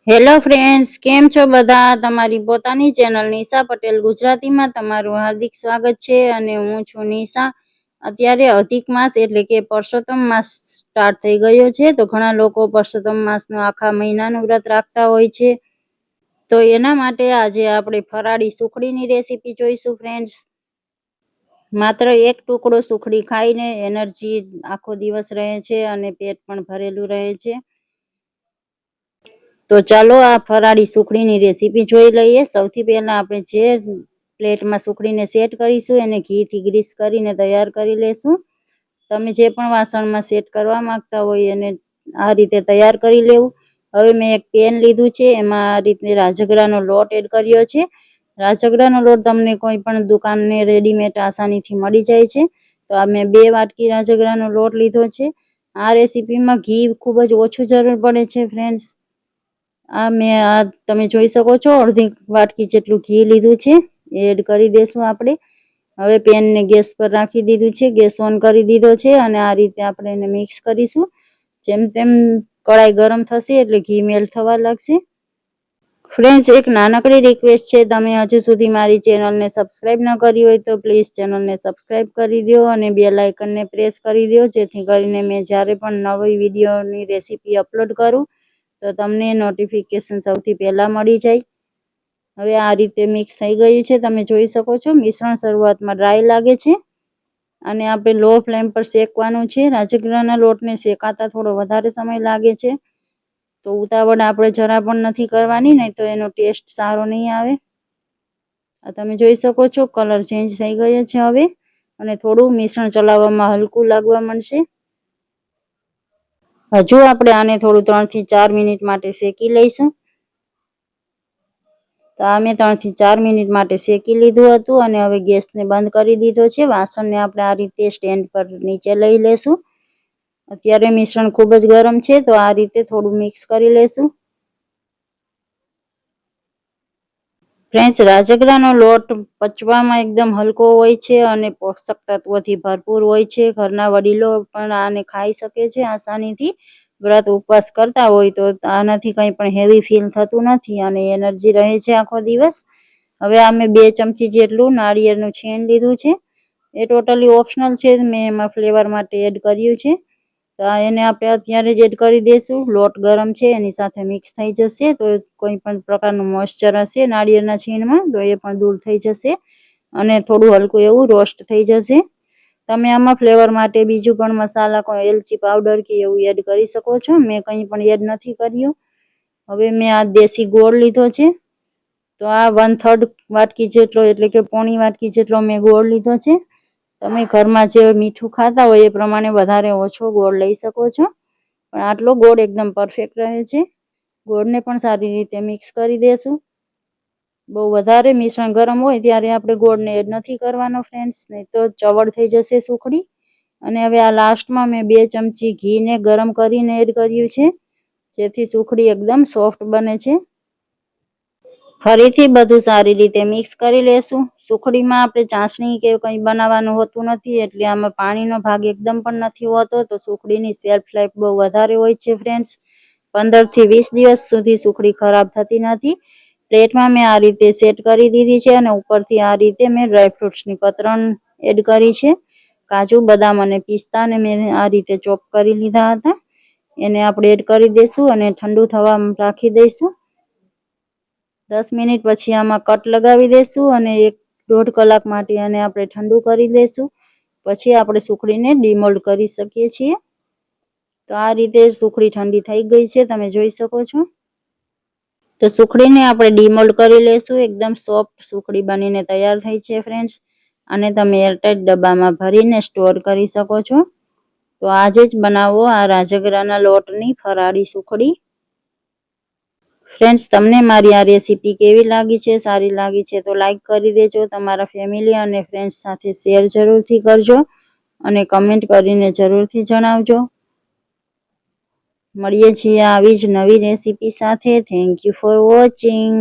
Hello friends, કેમ છો બધા? તમારી પોતાની ચેનલ નિશા પટેલ ગુજરાતીમાં તમારું હાર્દિક સ્વાગત છે અને હું છું નિશા. અત્યારે અધિક માસ એટલે કે પરસોત્તમ માસ સ્ટાર્ટ થઈ ગયો છે, તો ઘણા લોકો પરસોત્તમ માસનો આખા મહિનાનું વ્રત રાખતા હોય છે. તો એના માટે આજે આપણે ફરાળી સુખડીની રેસીપી જોઈશું ફ્રેન્ડ્સ. માત્ર એક ટુકડો સુખડી ખાઈને એનર્જી આખો દિવસ રહે છે અને પેટ પણ ભરેલું રહે છે. તો ચાલો આ ફરાળી સુખડીની રેસીપી જોઈ લઈએ. સૌથી પહેલા આપણે જે પ્લેટમાં સુખડીને સેટ કરીશું એને ઘીથી ગ્રીસ કરીને તૈયાર કરી લેશું. તમે જે પણ વાસણમાં સેટ કરવા માંગતા હોય એને આ રીતે તૈયાર કરી લેવું. હવે મેં એક પેન લીધું છે, એમાં આ રીતે રાજગરાનો લોટ એડ કર્યો છે. રાજગરાનો લોટ તમને કોઈ પણ દુકાનને રેડીમેડ આસાનીથી મળી જાય છે. તો આ મેં 2 વાટકી રાજગરાનો લોટ લીધો છે. આ રેસીપીમાં ઘી ખૂબ જ ઓછું જરૂર પડે છે ફ્રેન્ડ્સ. આ તમે જોઈ શકો છો, અડધી વાટકી જેટલું ઘી લીધું છે, એડ કરી દેશું આપણે. હવે પેનને ગેસ પર રાખી દીધું છે, ગેસ ઓન કરી દીધો છે અને આ રીતે આપણે એને મિક્સ કરીશું. જેમ તેમ કડાઈ ગરમ થશે એટલે ઘી મેલ્ટ થવા લાગશે. ફ્રેન્ડ્સ, એક નાનકડી રિક્વેસ્ટ છે, તમે હજુ સુધી મારી ચેનલને સબસ્ક્રાઇબ ન કરી હોય તો પ્લીઝ ચેનલને સબસ્ક્રાઇબ કરી દો અને બેલ આઇકનને પ્રેસ કરી દો, જેથી કરીને મેં જ્યારે પણ નવી વિડીયોની રેસીપી અપલોડ કરું તો તમને નોટિફિકેશન સૌથી પહેલાં મળી જાય. હવે આ રીતે મિક્સ થઈ ગયું છે, તમે જોઈ શકો છો. મિશ્રણ શરૂઆતમાં ડ્રાય લાગે છે અને આપણે લો ફ્લેમ પર શેકવાનું છે. રાજગરાના લોટને શેકાતા થોડો વધારે સમય લાગે છે, તો ઉતાવળ આપણે જરા પણ નથી કરવાની, નહીં તો એનો ટેસ્ટ સારો નહીં આવે. આ તમે જોઈ શકો છો, કલર ચેન્જ થઈ ગયો છે હવે અને થોડું મિશ્રણ ચલાવવામાં હલકું લાગવા માંડશે. હજુ આપણે આને થોડું 3 થી 4 મિનિટ માટે શેકી લઈશું. તો આ મેં 3 થી 4 મિનિટ માટે શેકી લીધું હતું અને હવે ગેસને બંધ કરી દીધો છે. વાસણને આપણે આ રીતે સ્ટેન્ડ પર નીચે લઈ લેશું. અત્યારે મિશ્રણ ખૂબ જ ગરમ છે, તો આ રીતે થોડું મિક્સ કરી લેશું. ફ્રેન્ડ્સ, રાજગરાનો લોટ પચવામાં એકદમ હલકો હોય છે અને પોષક તત્વોથી ભરપૂર હોય છે. ઘરના વડીલો પણ આને ખાઈ શકે છે આસાનીથી. વ્રત ઉપવાસ કરતા હોય તો આનાથી કંઈ પણ હેવી ફીલ થતું નથી અને એનર્જી રહે છે આખો દિવસ. હવે આ મેં 2 ચમચી જેટલું નાળિયેરનું છીણ લીધું છે. એ ટોટલી ઓપ્શનલ છે, મેં એમાં ફ્લેવર માટે એડ કર્યું છે. તો એને આપણે અત્યારે જ એડ કરી દઈશું. લોટ ગરમ છે, એની સાથે મિક્સ થઈ જશે તો કોઈ પણ પ્રકારનું મોઇસ્ચર હશે નાળિયેરના છીણમાં તો એ પણ દૂર થઈ જશે અને થોડું હલકું એવું રોસ્ટ થઈ જશે. તમે આમાં ફ્લેવર માટે બીજું પણ મસાલા, કોઈ એલચી પાવડર કે એવું એડ કરી શકો છો. મેં કંઈ પણ એડ નથી કર્યું. હવે મેં આ દેશી ગોળ લીધો છે, તો આ 1/3 વાટકી જેટલો એટલે કે પોણી વાટકી જેટલો મેં ગોળ લીધો છે. તમે ઘરમાં જે મીઠું ખાતા હોય એ પ્રમાણે વધારે ઓછો ગોળ લઈ શકો છો, પણ આટલો ગોળ એકદમ પરફેક્ટ રહે છે. ગોળને પણ સારી રીતે મિક્સ કરી દેશું. બહુ વધારે મિશ્રણ ગરમ હોય ત્યારે આપણે ગોળને એડ નથી કરવાનો ફ્રેન્ડ્સ, નહીં તો ચવડ થઈ જશે સુખડી. અને હવે આ લાસ્ટમાં મેં 2 ચમચી ઘીને ગરમ કરીને એડ કર્યું છે, જેથી સુખડી એકદમ સોફ્ટ બને છે. ફરીથી બધું સારી રીતે મિક્સ કરી લેશું. સુખડીમાં આપણે ચાસણી કે કંઈ બનાવવાનું હોતું નથી, એટલે આમાં પાણીનો ભાગ એકદમ પણ નથી હોતો, તો સુખડીની શેલ્ફ લાઈફ બહુ વધારે હોય છે ફ્રેન્ડ્સ. 15 થી 20 દિવસ સુધી સુખડી ખરાબ થતી નથી. પ્લેટમાં મેં આ રીતે સેટ કરી દીધી છે અને ઉપરથી આ રીતે મેં ડ્રાયફ્રૂટ્સની કતરણ એડ કરી છે. કાજુ, બદામ અને પિસ્તાને મેં આ રીતે ચોપ કરી લીધા હતા. એને આપણે એડ કરી દઈશું અને ઠંડુ થવા રાખી દઈશું. 10 મિનિટ પછી આમાં કટ લગાવી દઈશું અને 1-1.5 કલાક માટે આને આપણે ઠંડુ કરી દઈશું. પછી આપણે સુખડીને ડીમોલ્ડ કરી શકીએ છીએ. તો આ રીતે સુખડી ઠંડી થઈ ગઈ છે, તમે જોઈ શકો છો. તો સુખડીને આપણે ડીમોલ્ડ કરી લઈશું. એકદમ સોફ્ટ સુખડી બનીને તૈયાર થઈ છે ફ્રેન્ડ્સ. અને તમે એરટાઇટ ડબ્બામાં ભરીને સ્ટોર કરી શકો છો. તો આજે જ બનાવો આ રાજગરાના લોટની ફરાળી સુખડી. ફ્રેન્ડ્સ, તમને મારી આ રેસીપી કેવી લાગી છે? સારી લાગી છે તો લાઈક કરી દેજો. તમારા ફેમિલી અને ફ્રેન્ડ્સ સાથે શેર જરૂરથી કરજો અને કમેન્ટ કરીને જરૂરથી જણાવજો. મળીએ છીએ આવી જ નવી રેસીપી સાથે. Thank you for watching.